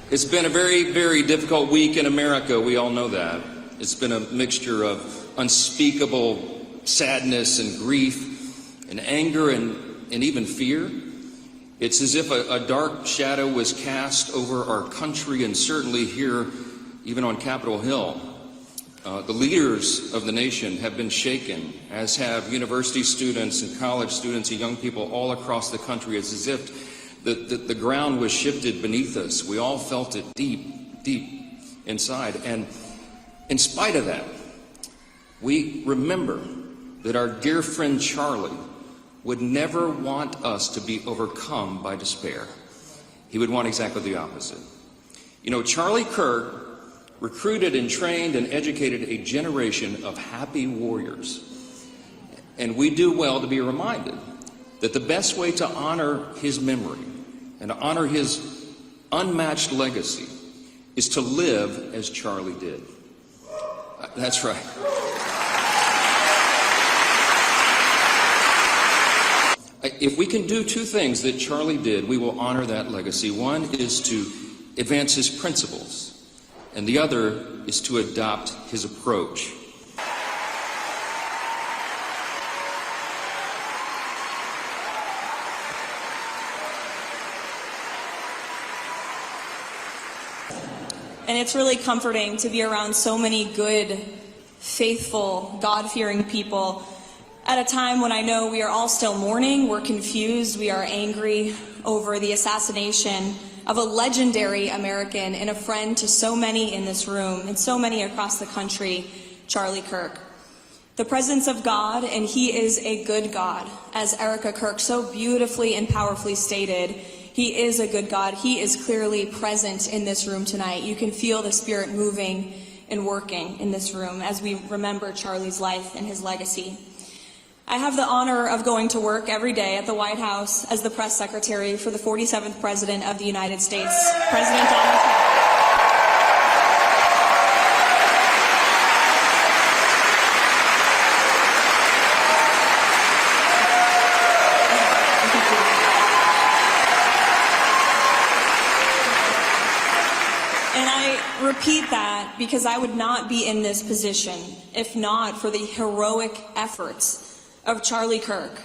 It's been a very, very difficult week in America. We all know that. It's been a mixture of unspeakable sadness and grief and anger and even fear. It's as if a dark shadow was cast over our country, and certainly here, even on Capitol Hill. The leaders of the nation have been shaken, as have university students and college students and young people all across the country. It's as if the ground was shifted beneath us. We all felt it deep, deep inside. And in spite of that, we remember that our dear friend Charlie would never want us to be overcome by despair. He would want exactly the opposite. You know, Charlie Kirk recruited and trained and educated a generation of happy warriors. And we do well to be reminded that the best way to honor his memory and to honor his unmatched legacy is to live as Charlie did. That's right. If we can do two things that Charlie did, we will honor that legacy. One is to advance his principles, and the other is to adopt his approach. And it's really comforting to be around so many good, faithful, God-fearing people at a time when I know we are all still mourning, we're confused, we are angry over the assassination of a legendary American and a friend to so many in this room and so many across the country, Charlie Kirk. The presence of God, and he is a good God, as Erica Kirk so beautifully and powerfully stated. He is a good God. He is clearly present in this room tonight. You can feel the Spirit moving and working in this room as we remember Charlie's life and his legacy. I have the honor of going to work every day at the White House as the press secretary for the 47th President of the United States, President Donald Trump. Repeat that because I would not be in this position if not for the heroic efforts of Charlie Kirk,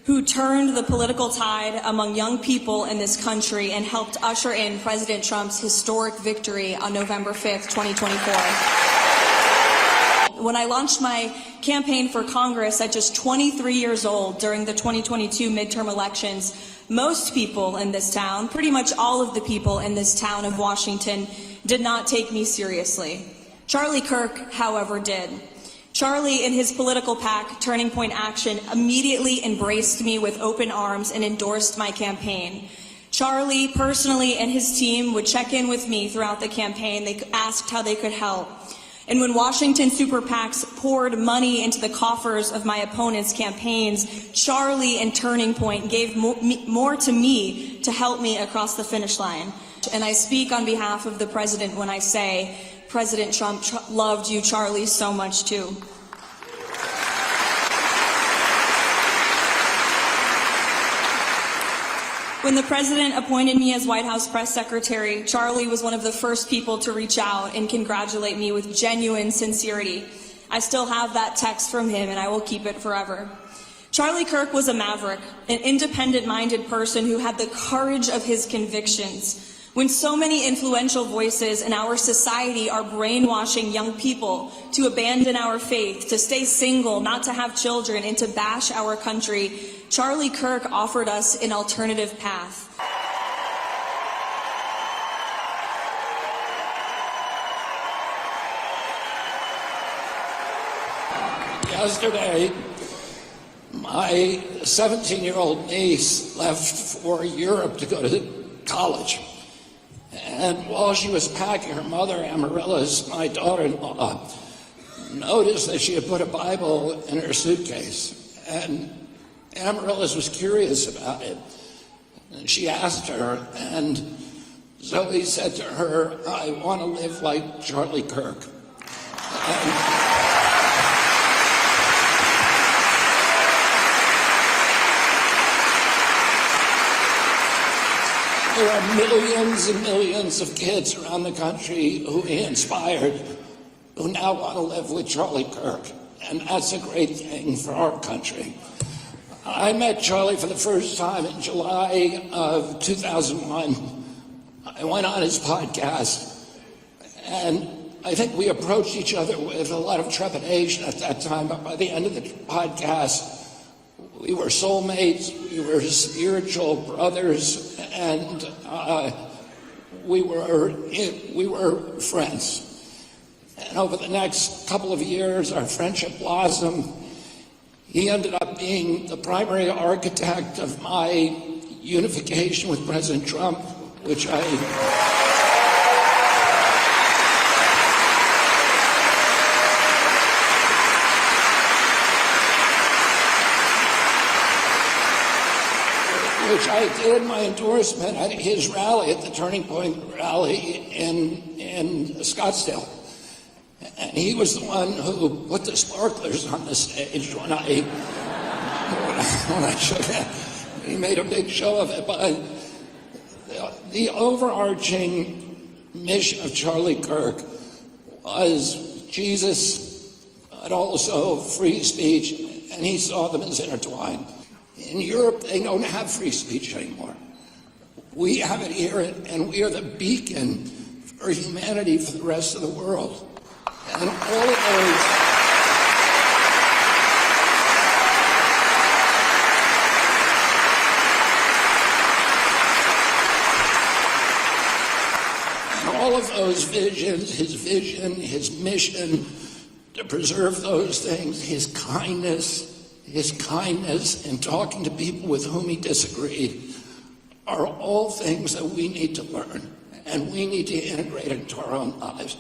who turned the political tide among young people in this country and helped usher in President Trump's historic victory on November 5th, 2024. When I launched my campaign for Congress at just 23 years old during the 2022 midterm elections, most people in this town, pretty much all of the people in this town of Washington, did not take me seriously. Charlie Kirk, however, did. Charlie and his political PAC, Turning Point Action, immediately embraced me with open arms and endorsed my campaign. Charlie personally and his team would check in with me throughout the campaign. They asked how they could help. And when Washington super PACs poured money into the coffers of my opponents' campaigns, Charlie and Turning Point gave more to me to help me across the finish line. And I speak on behalf of the President when I say, President Trump loved you, Charlie, so much too. When the President appointed me as White House press secretary, Charlie was one of the first people to reach out and congratulate me with genuine sincerity. I still have that text from him, and I will keep it forever. Charlie Kirk was a maverick, an independent-minded person who had the courage of his convictions. When so many influential voices in our society are brainwashing young people to abandon our faith, to stay single, not to have children, and to bash our country, Charlie Kirk offered us an alternative path. Yesterday, my 17-year-old niece left for Europe to go to college. And while she was packing, her mother, Amaryllis, my daughter-in-law, noticed that she had put a Bible in her suitcase. And Amaryllis was curious about it. And she asked her, and Zoe said to her, I want to live like Charlie Kirk. There are millions and millions of kids around the country who he inspired who now want to live with Charlie Kirk, and that's a great thing for our country. I met Charlie for the first time in July of 2001. I went on his podcast, and I think we approached each other with a lot of trepidation at that time, but by the end of the podcast, we were soulmates, we were spiritual brothers, and we were friends. And over the next couple of years, our friendship blossomed. He ended up being the primary architect of my unification with President Trump, which I did my endorsement at his rally, at the Turning Point rally in Scottsdale. And he was the one who put the sparklers on the stage when I showed that. He made a big show of it. But the overarching mission of Charlie Kirk was Jesus, but also free speech, and he saw them as intertwined. In Europe, they don't have free speech anymore. We have it here, and we are the beacon for humanity for the rest of the world. And all of those visions, his vision, his mission to preserve those things, his kindness in talking to people with whom he disagreed, are all things that we need to learn and we need to integrate into our own lives.